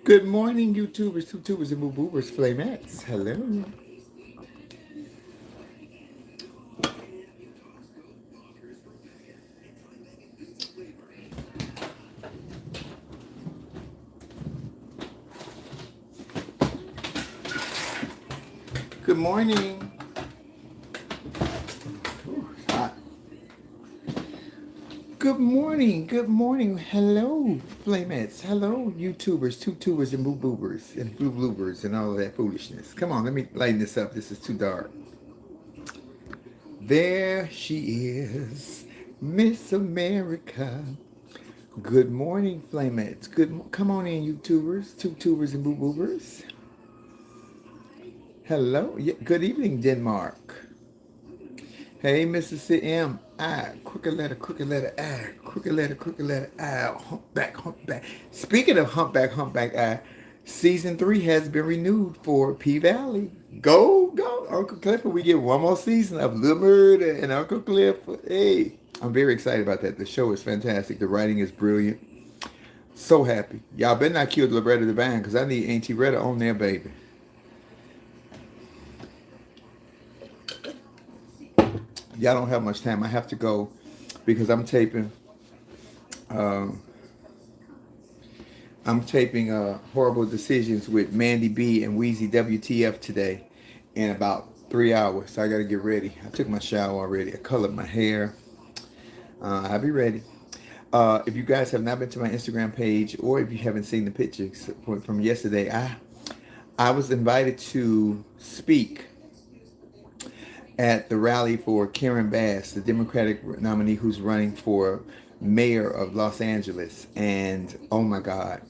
Good morning, YouTubers, YouTubers, and boo-boobers, flamettes. Hello. Good morning. Hot. Good morning. Good morning. Hello, flamettes. Hello, YouTubers, two-tubers, and boo-boobers, and blue-bloobers, and all of that foolishness. Come on, let me lighten this up. This is too dark. There she is, Miss America. Good morning, flamettes. Come on in, YouTubers, two-tubers, and boo-boobers. Hello. Yeah, good evening, Denmark. Hey, Mississippi M. I. Crooked letter I. Crooked letter I. Humpback. Speaking of humpback I. Season 3 has been renewed for P Valley. Go, Uncle Clifford. We get one more season of Little Murder and Uncle Clifford. Hey, I'm very excited about that. The show is fantastic. The writing is brilliant. So happy. Y'all better not kill Loretta Devine because I need Auntie Retta on there, baby. Y'all don't have much time. I have to go because I'm taping. Um, I'm taping Horrible Decisions with Mandy B and Wheezy WTF today in about 3 hours. So I got to get ready. I took my shower already. I colored my hair. I'll be ready. If you guys have not been to my Instagram page, or if you haven't seen the pictures from yesterday, I was invited to speak at the rally for Karen Bass, the Democratic nominee who's running for mayor of Los Angeles. And oh my God.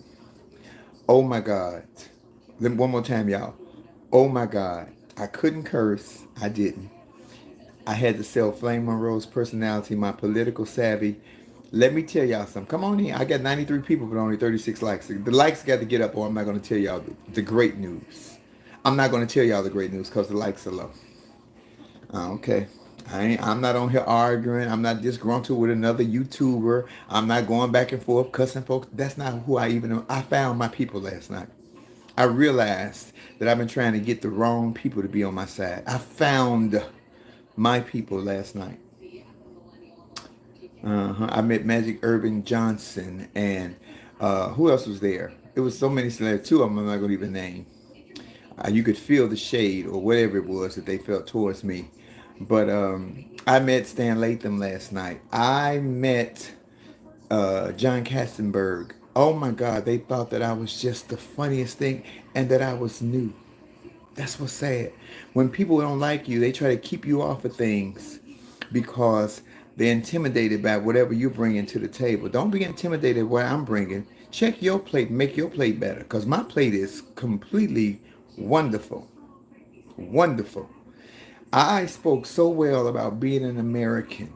Oh my God. One more time, y'all. Oh my God. I couldn't curse. I didn't. I had to sell Flame Monroe's personality, my political savvy. Let me tell y'all something. Come on in. I got 93 people, but only 36 likes. The likes got to get up, or I'm not going to tell y'all the great news. I'm not going to tell y'all the great news because the likes are low. Okay. I'm not on here arguing. I'm not disgruntled with another YouTuber. I'm not going back and forth cussing folks. That's not who I even am. I found my people last night. I realized that I've been trying to get the wrong people to be on my side. I found my people last night. I met Magic Urban Johnson and who else was there? It was so many celebrities. Two of them I'm not going to even name. You could feel the shade or whatever it was that they felt towards me. But I met Stan Latham last night. I met John Katzenberg. Oh my God, they thought that I was just the funniest thing and that I was new. That's what's sad. When people don't like you, they try to keep you off of things because they're intimidated by whatever you're bringing to the table. Don't be intimidated by what I'm bringing. Check your plate, make your plate better because my plate is completely wonderful. Wonderful. I spoke so well about being an American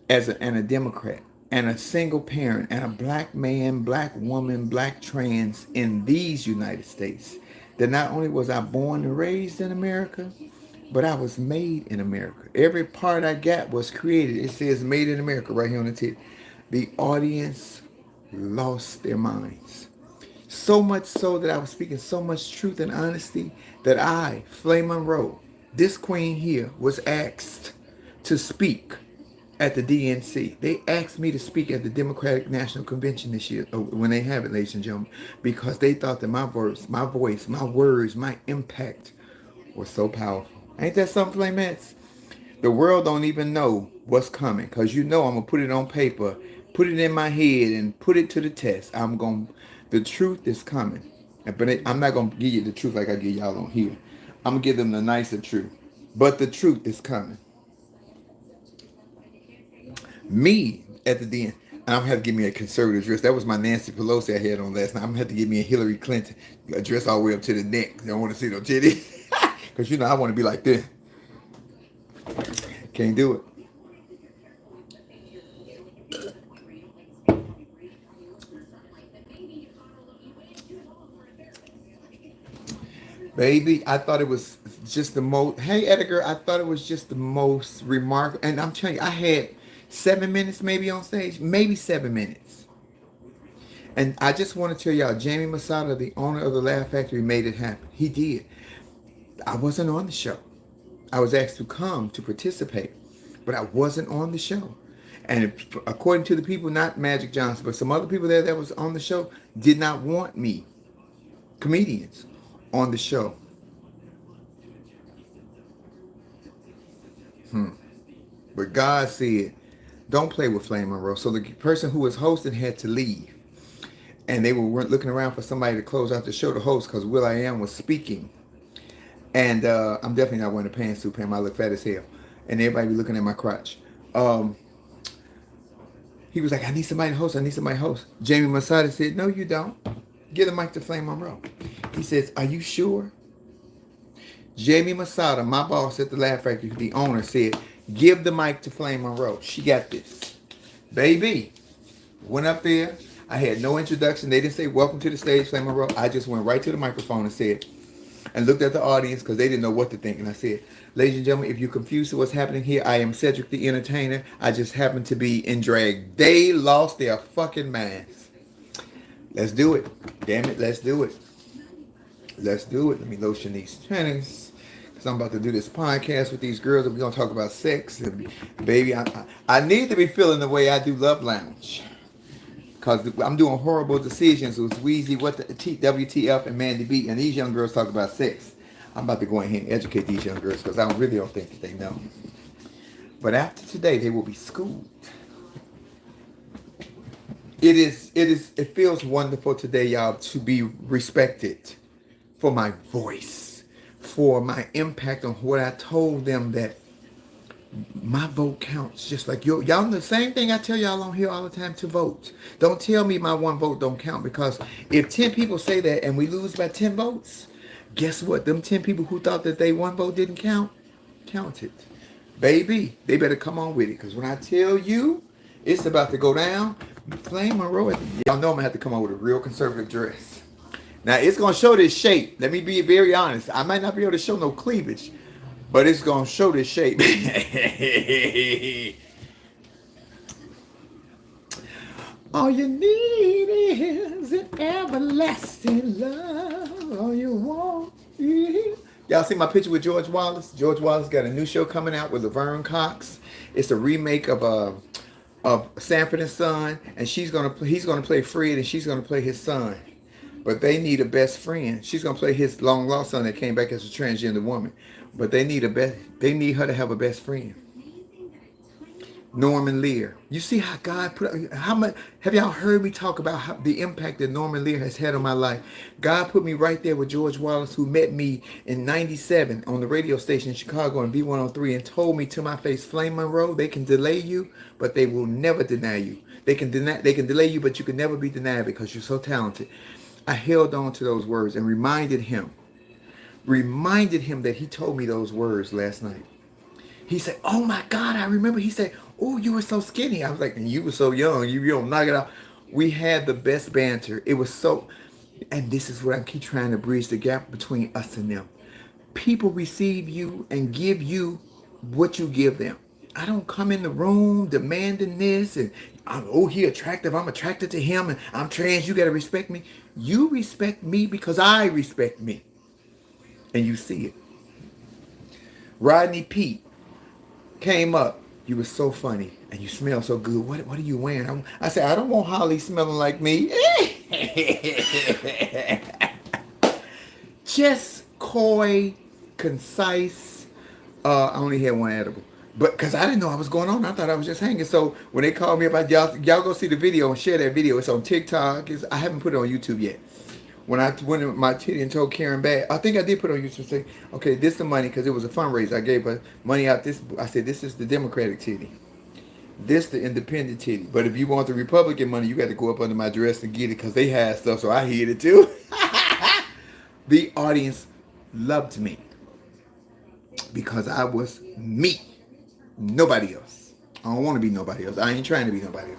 and a Democrat and a single parent and a black man, black woman, black trans in these United States that not only was I born and raised in America, but I was made in America. Every part I got was created. It says made in America right here on the tip. The audience lost their minds. So much so that I was speaking so much truth and honesty that I, Flame Monroe, this queen here, was asked to speak at the DNC. They asked me to speak at the Democratic National Convention this year, when they have it, ladies and gentlemen, because they thought that my voice, my words, my impact was so powerful. Ain't that something, Flamettes? The world don't even know what's coming because you know I'm going to put it on paper, put it in my head, and put it to the test. The truth is coming. But I'm not going to give you the truth like I give y'all on here. I'm going to give them the nicer truth. But the truth is coming. Me at the end. And I'm going to have to give me a conservative dress. That was my Nancy Pelosi I had on last night. I'm going to have to give me a Hillary Clinton dress all the way up to the neck. I don't want to see no titties. Because, I want to be like this. Can't do it. Baby, I thought it was just the most, hey Edgar, I thought it was just the most remarkable. And I'm telling you, I had 7 minutes maybe on stage, maybe 7 minutes. And I just want to tell y'all, Jamie Masada, the owner of the Laugh Factory, made it happen. He did. I wasn't on the show. I was asked to come to participate, but I wasn't on the show. And according to the people, not Magic Johnson, but some other people there that was on the show, did not want me, comedians, on the show. But God said, don't play with Flame Monroe. So the person who was hosting had to leave. And they were looking around for somebody to close out the show to host because will.i.am was speaking. And I'm definitely not wearing a pantsuit, Pam. I look fat as hell. And everybody be looking at my crotch. He was like, I need somebody to host. I need somebody to host. Jamie Masada said, no, you don't. Give the mic to Flame Monroe. He says, are you sure? Jamie Masada, my boss at the Laugh Factory, the owner, said, give the mic to Flame Monroe. She got this. Baby, went up there. I had no introduction. They didn't say, welcome to the stage, Flame Monroe. I just went right to the microphone and said, and looked at the audience because they didn't know what to think. And I said, ladies and gentlemen, if you're confused with what's happening here, I am Cedric the Entertainer. I just happen to be in drag. They lost their fucking minds. Let's do it. Damn it, let's do it. Let's do it. Let me lotion these tennis. Because I'm about to do this podcast with these girls and we're going to talk about sex. And baby, I need to be feeling the way I do Love Lounge. Because I'm doing horrible decisions with Weezy, what the WTF, and Mandy B. And these young girls talk about sex. I'm about to go ahead and educate these young girls because I really don't think that they know. But after today, they will be schooled. It feels wonderful today, y'all, to be respected for my voice, for my impact on what I told them that my vote counts just like y'all know the same thing I tell y'all on here all the time to vote. Don't tell me my one vote don't count because if 10 people say that and we lose by 10 votes, guess what? Them 10 people who thought that they one vote didn't count, counted. Baby, they better come on with it because when I tell you it's about to go down, Flame Monroe, y'all know I'm gonna have to come on with a real conservative dress. Now it's gonna show this shape. Let me be very honest. I might not be able to show no cleavage, but it's going to show this shape. All you need is an everlasting love. All you want is... Y'all see my picture with George Wallace? George Wallace got a new show coming out with Laverne Cox. It's a remake of Sanford and Son. And he's going to play Fred and she's going to play his son. But they need a best friend. She's going to play his long lost son that came back as a transgender woman. But they need her to have a best friend. Norman Lear. You see how God how much have y'all heard me talk about the impact that Norman Lear has had on my life? God put me right there with George Wallace, who met me in '97 on the radio station in Chicago on B103 and told me to my face, Flame Monroe, they can delay you, but they will never deny you. They can delay you, but you can never be denied because you're so talented. I held on to those words and reminded him that he told me those words last night. He said, oh my God, I remember. He said, oh, you were so skinny. I was like, and you were so young. You don't knock it out. We had the best banter. It was so, and this is what I keep trying to bridge the gap between us and them. People receive you and give you what you give them. I don't come in the room demanding this and he attractive, I'm attracted to him and I'm trans, you got to respect me. You respect me because I respect me. And you see it. Rodney Pete came up. You were so funny and you smell so good. What are you wearing? I said, I don't want Holly smelling like me. Just coy, concise. I only had one edible. But because I didn't know what was going on. I thought I was just hanging. So when they called me about y'all go see the video and share that video. It's on TikTok. I haven't put it on YouTube yet. When I went in my titty and told Karen Bad, I think I did put on YouTube, say, okay, this is the money, because it was a fundraiser. I gave her money out this. I said, this is the Democratic titty. This the independent titty. But if you want the Republican money, you got to go up under my dress and get it, because they had stuff, so I hid it too. The audience loved me because I was me. Nobody else. I don't want to be nobody else. I ain't trying to be nobody else.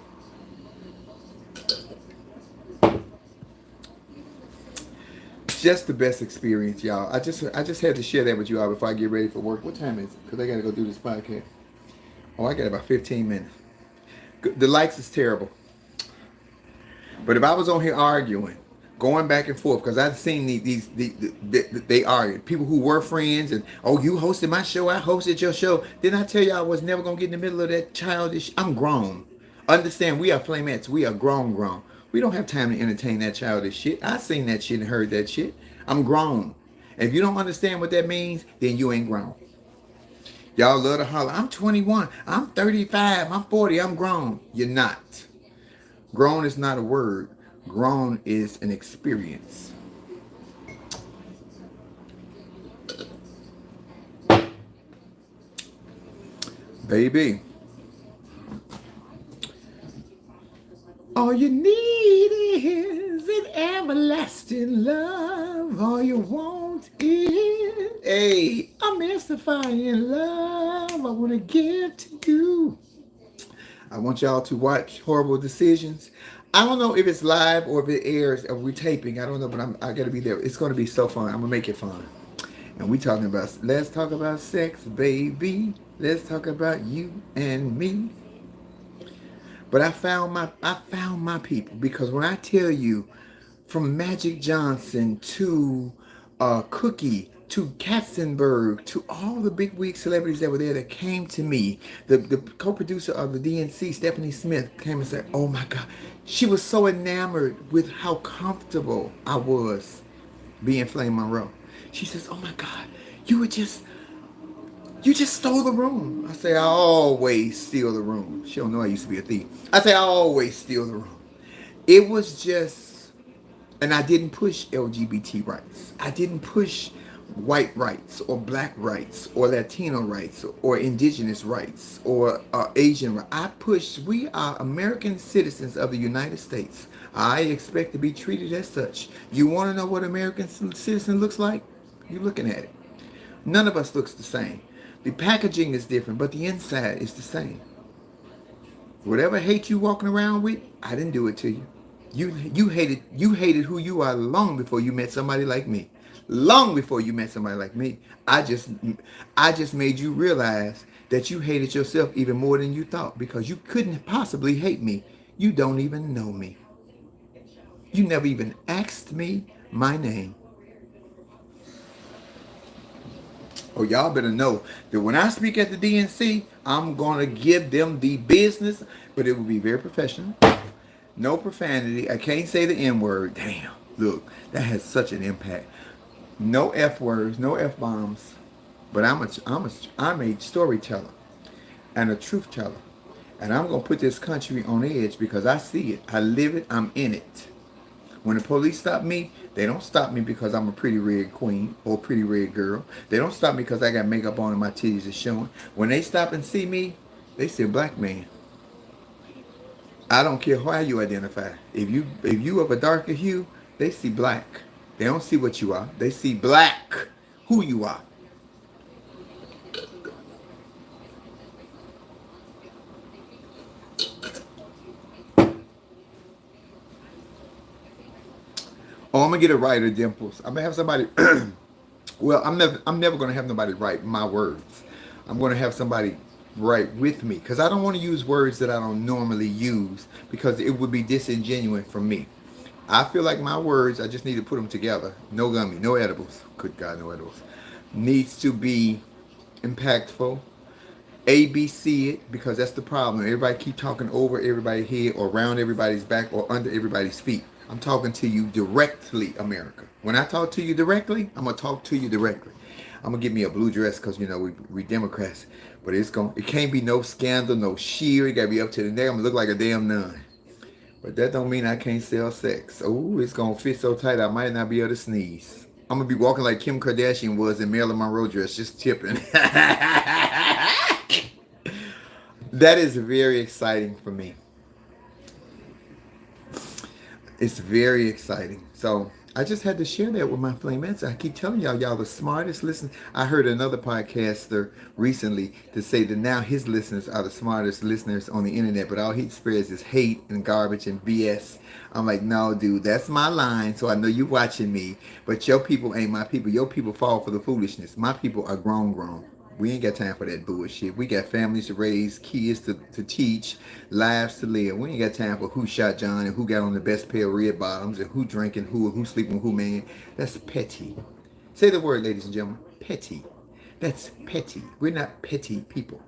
just the best experience, y'all. I just had to share that with you all before I get ready for work. What time is it? Because I got to go do this podcast. Oh, I got about 15 minutes. The likes is terrible. But if I was on here arguing, going back and forth, because I've seen they argue. People who were friends and, oh, you hosted my show, I hosted your show. Didn't I tell you I was never going to get in the middle of that childish? I'm grown. Understand, we are flamettes. We are grown. We don't have time to entertain that childish shit. I seen that shit and heard that shit. I'm grown. And if you don't understand what that means, then you ain't grown. Y'all love to holler, I'm 21, I'm 35, I'm 40, I'm grown. You're not. Grown is not a word. Grown is an experience. Baby, all you need is an everlasting love. All you want is a mystifying love I want to give to you. I want y'all to watch Horrible Decisions. I don't know if it's live or if it airs or we're taping. I don't know, but I got to be there. It's going to be so fun. I'm going to make it fun. And we talking about, let's talk about sex, baby. Let's talk about you and me. But I found my people, because when I tell you, from Magic Johnson to Cookie to Katzenberg to all the big wig celebrities that were there that came to me, the co-producer of the DNC, Stephanie Smith, came and said, oh my God, she was so enamored with how comfortable I was being Flame Monroe. She says, oh my God, you just stole the room. I say, I always steal the room. She don't know I used to be a thief. I say, I always steal the room. It was just, and I didn't push LGBT rights. I didn't push white rights or black rights or Latino rights or indigenous rights or Asian rights. I pushed, we are American citizens of the United States. I expect to be treated as such. You want to know what American citizen looks like? You're looking at it. None of us looks the same. The packaging is different, but the inside is the same. Whatever hate you walking around with, I didn't do it to you. You hated who you are long before you met somebody like me. Long before you met somebody like me. I just made you realize that you hated yourself even more than you thought, because you couldn't possibly hate me. You don't even know me. You never even asked me my name. Oh, y'all better know that when I speak at the DNC, I'm going to give them the business, but it will be very professional. No profanity. I can't say the N word. Damn. Look, that has such an impact. No F words, no F bombs. But I'm a storyteller and a truth teller. And I'm going to put this country on edge because I see it. I live it. I'm in it. When the police stop me, they don't stop me because I'm a pretty red queen or pretty red girl. They don't stop me because I got makeup on and my titties are showing. When they stop and see me, they say black man. I don't care how you identify. If you of a darker hue, they see black. They don't see what you are. They see black, who you are. Oh, I'm gonna get a writer, Dimples. I'm gonna have somebody. Well, I'm never gonna have nobody write my words. I'm gonna have somebody write with me, because I don't want to use words that I don't normally use, because it would be disingenuous for me. I feel like my words, I just need to put them together. No gummy, no edibles. Good God, no edibles. Needs to be impactful. ABC it, because that's the problem. Everybody keep talking over everybody's head or around everybody's back or under everybody's feet. I'm talking to you directly, America. When I talk to you directly, I'm going to talk to you directly. I'm going to get me a blue dress because, you know, we Democrats. But it can't be no scandal, no sheer. It got to be up to the neck. I'm going to look like a damn nun. But that don't mean I can't sell sex. Oh, it's going to fit so tight I might not be able to sneeze. I'm going to be walking like Kim Kardashian was in Marilyn Monroe dress, just tipping. That is very exciting for me. It's very exciting. So I just had to share that with my flamettes. I keep telling y'all the smartest listeners. I heard another podcaster recently to say that now his listeners are the smartest listeners on the internet, but all he spreads is hate and garbage and BS. I'm like, no, dude, that's my line. So I know you watching me, but your people ain't my people. Your people fall for the foolishness. My people are grown. We ain't got time for that bullshit. We got families to raise, kids to teach, lives to live. We ain't got time for who shot John and who got on the best pair of red bottoms and who drinking who and who sleeping with who, man. That's petty. Say the word, ladies and gentlemen. Petty. That's petty. We're not petty people.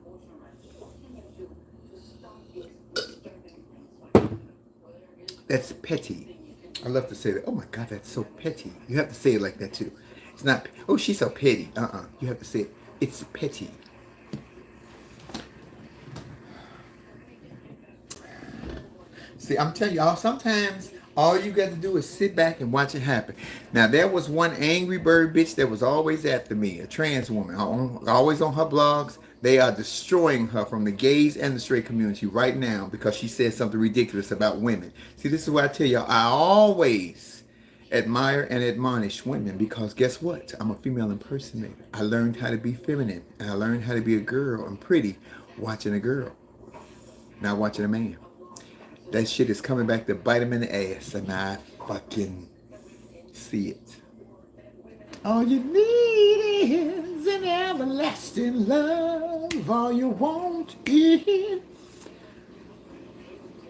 That's petty. I love to say that. Oh my God, that's so petty. You have to say it like that too. It's not, oh, she's so petty. You have to say it. It's petty. See, I'm telling y'all, sometimes all you got to do is sit back and watch it happen. Now, there was one angry bird bitch that was always after me, a trans woman, always on her blogs. They are destroying her from the gays and the straight community right now because she said something ridiculous about women. See, this is what I tell y'all. I always admire and admonish women because guess what? I'm a female impersonator. I learned how to be feminine and I learned how to be a girl and pretty watching a girl, not watching a man. That shit is coming back to bite him in the ass, and I fucking see it. All you need is an everlasting love. All you want is.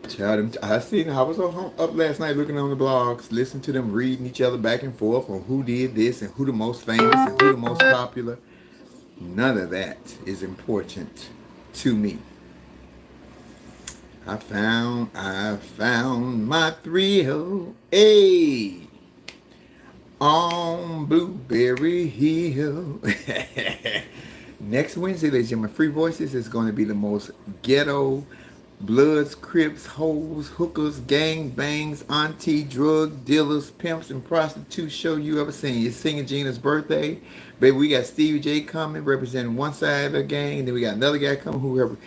Child, I was up last night looking on the blogs, listening to them reading each other back and forth on who did this and who the most famous and who the most popular. None of that is important to me. I found my thrill, on Blueberry Hill. Next Wednesday, ladies and gentlemen, Free Voices is going to be the most ghetto, bloods, crips, hoes, hookers, gang bangs, auntie, drug dealers, pimps, and prostitutes show you ever seen. It's singing Gina's birthday. Baby, we got Stevie J coming, representing one side of the gang, and then we got another guy coming, whoever.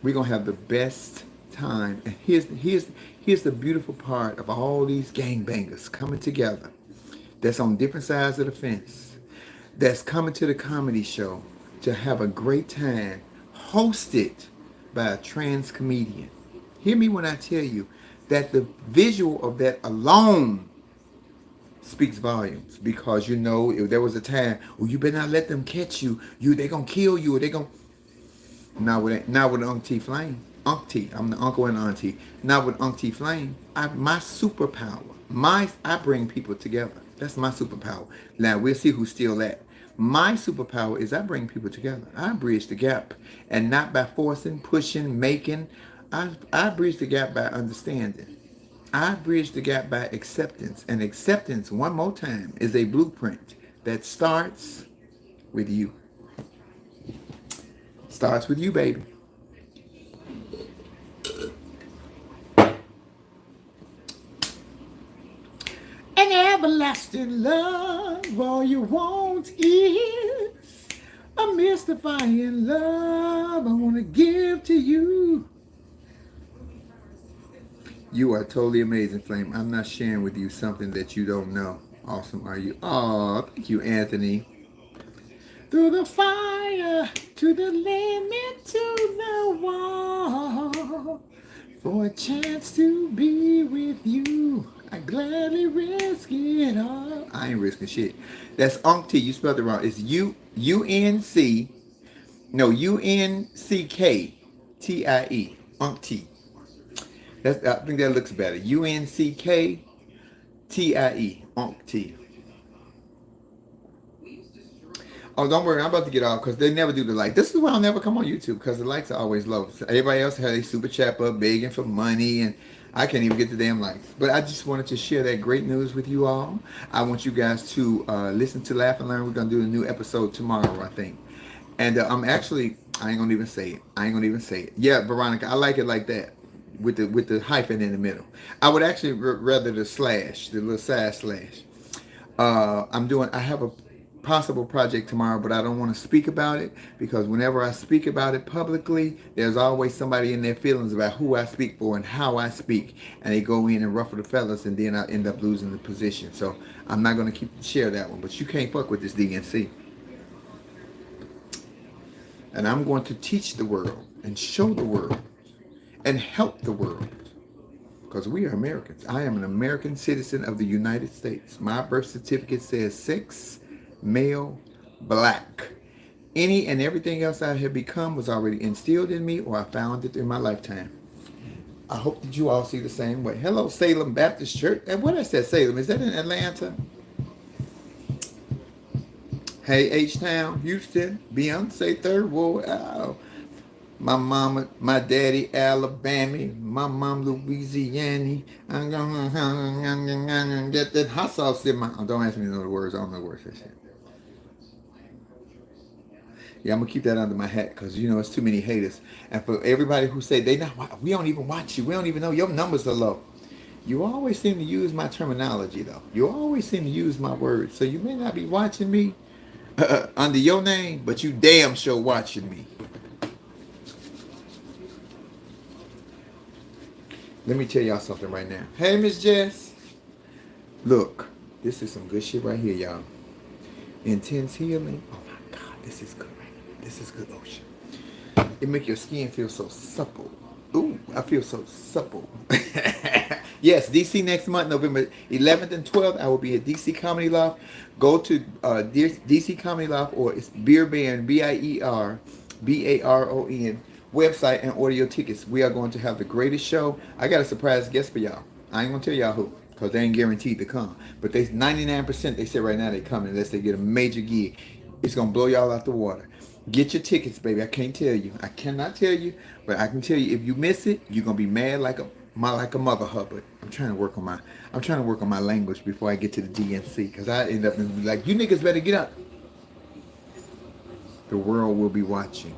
We're going to have the best time. And here's the beautiful part of all these gangbangers coming together that's on different sides of the fence, that's coming to the comedy show to have a great time, hosted by a trans comedian. Hear me when I tell you that the visual of that alone speaks volumes, because you know if there was a time, well, you better not let them catch you, they gonna kill you, or they gonna. Not with Uncle Flame. Uncle, I'm the uncle and auntie. Not with Uncle Flame. My superpower. I bring people together. That's my superpower. Now we'll see who's still that. My superpower is I bring people together. I bridge the gap, and not by forcing, pushing, making. I bridge the gap by understanding. I bridge the gap by acceptance, and acceptance, one more time, is a blueprint that starts with you. Starts with you, baby. An everlasting love, all you want is a mystifying love I want to give to you. You are totally amazing, Flame. I'm not sharing with you something that you don't know. Awesome, are you? Oh, thank you, Anthony. Through the fire, to the limit, to the wall, for a chance to be with you, I gladly risk it all. I ain't risking shit. That's Unc T. You spelled it wrong. It's U-N-C, no, U-N-C-K-T-I-E. Unc T. I think that looks better. U-N-C-K-T-I-E. Unc T. Oh, don't worry, I'm about to get off because they never do the like. This is why I'll never come on YouTube, because the likes are always low. So everybody else has a super chat up begging for money, and I can't even get the damn likes. But I just wanted to share that great news with you all. I want you guys to listen to Laugh and Learn. We're going to do a new episode tomorrow, I think. And I'm actually, I ain't going to even say it. Yeah, Veronica, I like it like that, with the hyphen in the middle. I would actually rather the slash, the little side slash. I have possible project tomorrow, but I don't want to speak about it because whenever I speak about it publicly, there's always somebody in their feelings about who I speak for and how I speak, and they go in and ruffle the feathers, and then I end up losing the position. So I'm not going to share that one, but you can't fuck with this DNC. And I'm going to teach the world and show the world and help the world because we are Americans. I am an American citizen of the United States. My birth certificate says sex, male, black. Any and everything else I have become was already instilled in me or I found it in my lifetime. I hope that you all see the same way. Hello, Salem Baptist Church. And what I said, Salem, is that in Atlanta? Hey, H-Town, Houston, Beyonce, Third Ward. Oh, my mama, my daddy, Alabama, my mom, Louisiana. I'm gonna get that hot sauce in my. Oh, don't ask me to know the words. I don't know the words. That shit. Yeah, I'm gonna keep that under my hat because you know it's too many haters. And for everybody who say they not, we don't even watch you. We don't even know your numbers are low. You always seem to use my terminology though. You always seem to use my words. So you may not be watching me under your name, but you damn sure watching me. Let me tell y'all something right now. Hey, Miss Jess. Look, this is some good shit right here, y'all. Intense healing. Oh my God, this is good right now. This is good lotion. It make your skin feel so supple. Ooh, I feel so supple. Yes, DC next month, November 11th and 12th, I will be at DC Comedy Loft. Go to DC Comedy Loft or it's Beer Baron, BIERBARON website and order your tickets. We are going to have the greatest show. I got a surprise guest for y'all. I ain't gonna tell y'all who because they ain't guaranteed to come. But they 99% they said right now they coming unless they get a major gig. It's gonna blow y'all out the water. Get your tickets, baby. I can't tell you. I cannot tell you, but I can tell you if you miss it, you're gonna be mad like a mother hubbard. I'm trying to work on my language before I get to the DNC because I end up like you niggas better get up. The world will be watching.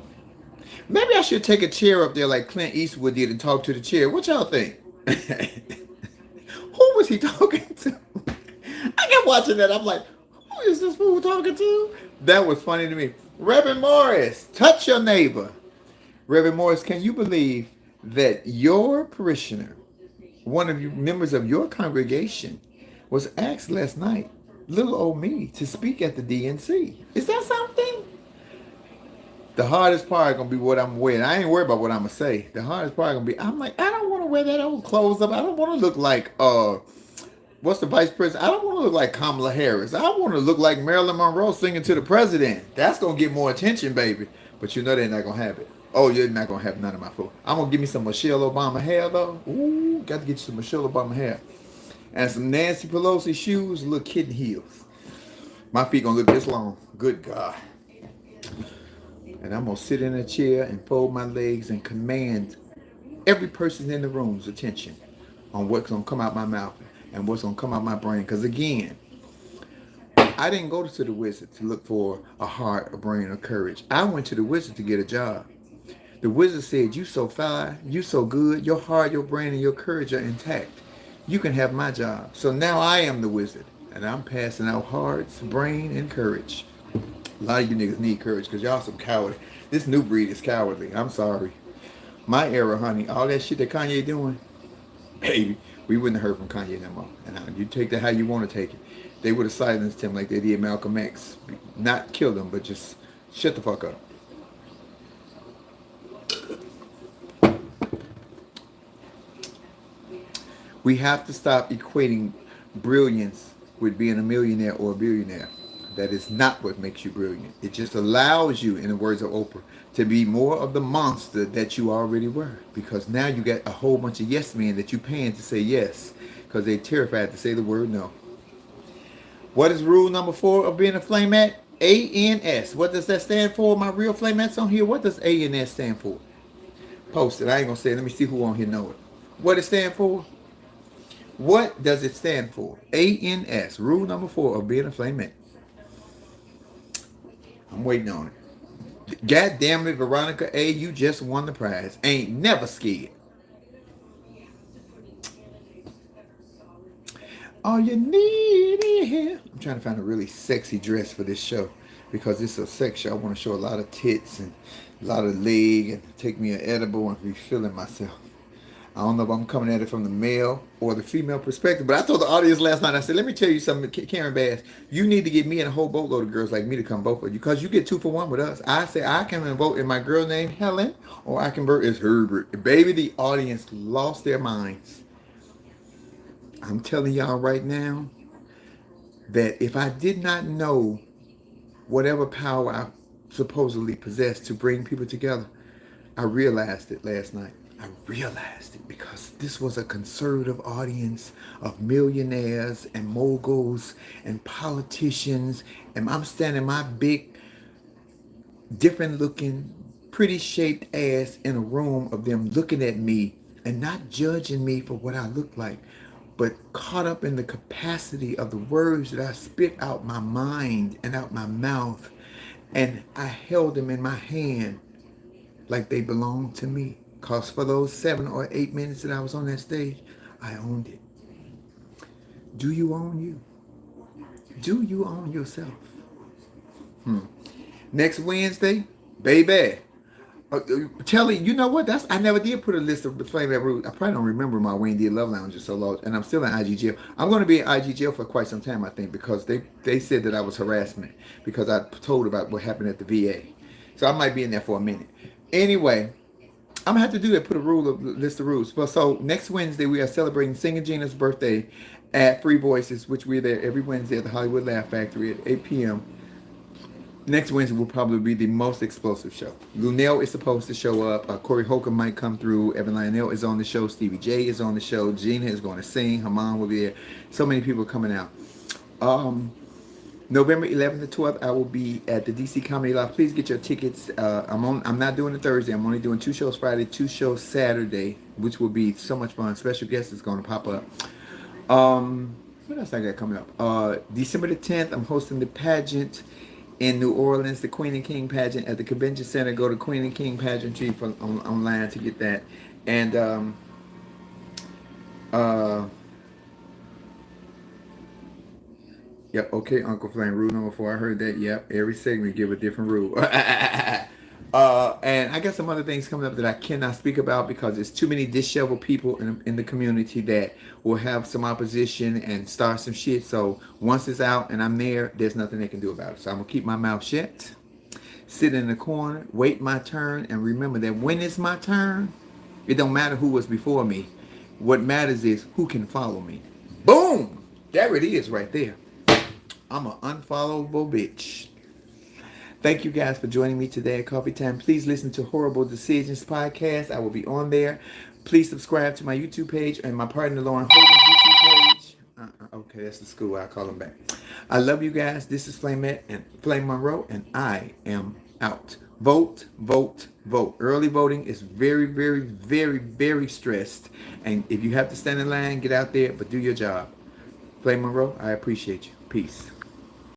Maybe I should take a chair up there like Clint Eastwood did and talk to the chair. What y'all think? Who was he talking to? I kept watching that. I'm like, who is this fool talking to? That was funny to me. Reverend Morris, touch your neighbor. Reverend Morris, can you believe that your parishioner, one of you members of your congregation, was asked last night, little old me, to speak at the DNC? Is that something? The hardest part gonna be what I'm wearing. I ain't worried about what I'm gonna say. The hardest part gonna be I'm like, I don't want to wear that old clothes up. I don't want to look like what's the vice president? I don't want to look like Kamala Harris. I want to look like Marilyn Monroe singing to the president. That's gonna get more attention, baby. But you know they're not gonna have it. Oh, you're not gonna have none of my food. I'm gonna give me some Michelle Obama hair though. Ooh, got to get you some Michelle Obama hair. And some Nancy Pelosi shoes, little kitten heels. My feet gonna look this long. Good God. And I'm going to sit in a chair and fold my legs and command every person in the room's attention on what's going to come out my mouth and what's going to come out my brain. Because again, I didn't go to the wizard to look for a heart, a brain, or courage. I went to the wizard to get a job. The wizard said, you so fine, you so good, your heart, your brain, and your courage are intact. You can have my job. So now I am the wizard. And I'm passing out hearts, brain, and courage. A lot of you niggas need courage because y'all some coward. This new breed is cowardly. I'm sorry. My era, honey, all that shit that Kanye doing, baby, we wouldn't have heard from Kanye no more. And you take that how you want to take it. They would have silenced him like they did Malcolm X. Not killed him, but just shut the fuck up. We have to stop equating brilliance with being a millionaire or a billionaire. That is not what makes you brilliant. It just allows you, in the words of Oprah, to be more of the monster that you already were. Because now you got a whole bunch of yes men that you paying to say yes. Because they're terrified to say the word no. What is rule number 4 of being a flameat? ANS. What does that stand for? My real flamats on here. What does ANS stand for? Post it. I ain't going to say it. Let me see who on here know it. What it stand for? What does it stand for? ANS. Rule number 4 of being a flameat. I'm waiting on it. God damn it, Veronica A., you just won the prize. Ain't never scared. All you need is here. I'm trying to find a really sexy dress for this show because it's a sex show. I want to show a lot of tits and a lot of leg and take me an edible and be feeling myself. I don't know if I'm coming at it from the male or the female perspective, but I told the audience last night, I said, let me tell you something, Karen Bass, you need to get me and a whole boatload of girls like me to come vote for you because you get 2 for 1 with us. I say I can vote in my girl named Helen or I can vote as Herbert. Baby, the audience lost their minds. I'm telling y'all right now that if I did not know whatever power I supposedly possess to bring people together, I realized it last night. I realized it because this was a conservative audience of millionaires and moguls and politicians, and I'm standing my big, different looking, pretty shaped ass in a room of them looking at me and not judging me for what I look like, but caught up in the capacity of the words that I spit out my mind and out my mouth. And I held them in my hand like they belonged to me. Because for those 7 or 8 minutes that I was on that stage, I owned it. Do you own you? Do you own yourself? Next Wednesday, baby. Telly, you know what? I never did put a list of the flavor rules. I probably don't remember my Wayne D. Love Lounge so long, and I'm still in IG jail. I'm going to be in IG jail for quite some time, I think, because they said that I was harassment because I told about what happened at the VA. So I might be in there for a minute. Anyway, I'm gonna have to do that. Put a list of rules. But so next Wednesday we are celebrating Singing Gina's birthday at Free Voices, which we're there every Wednesday at the Hollywood Laugh Factory at 8 p.m. Next Wednesday will probably be the most explosive show. Lunell is supposed to show up. Corey Holcomb might come through. Evan Lionel is on the show. Stevie J is on the show. Gina is going to sing. Her mom will be there. So many people coming out. November 11th and 12th, I will be at the DC Comedy Loft. Please get your tickets. I'm not doing it Thursday. I'm only doing 2 shows Friday, 2 shows Saturday, which will be so much fun. Special guest is going to pop up. What else I got coming up? December the 10th, I'm hosting the pageant in New Orleans, the Queen and King pageant at the Convention Center. Go to Queen and King Pageantry online to get that. And yep, okay, Uncle Flame. Rule number 4. I heard that. Yep, every segment give a different rule. And I got some other things coming up that I cannot speak about because there's too many disheveled people in the community that will have some opposition and start some shit. So once it's out and I'm there, there's nothing they can do about it. So I'm going to keep my mouth shut, sit in the corner, wait my turn, and remember that when it's my turn, it don't matter who was before me. What matters is who can follow me. Boom! There it is right there. I'm an unfollowable bitch. Thank you guys for joining me today at Coffee Time. Please listen to Horrible Decisions podcast. I will be on there. Please subscribe to my YouTube page and my partner Lauren Hogan's YouTube page. Okay, that's the school. I'll call them back. I love you guys. This is Flamette and Flame Monroe, and I am out. Vote, vote, vote. Early voting is very, very, very, very stressed. And if you have to stand in line, get out there, but do your job. Flame Monroe, I appreciate you. Peace.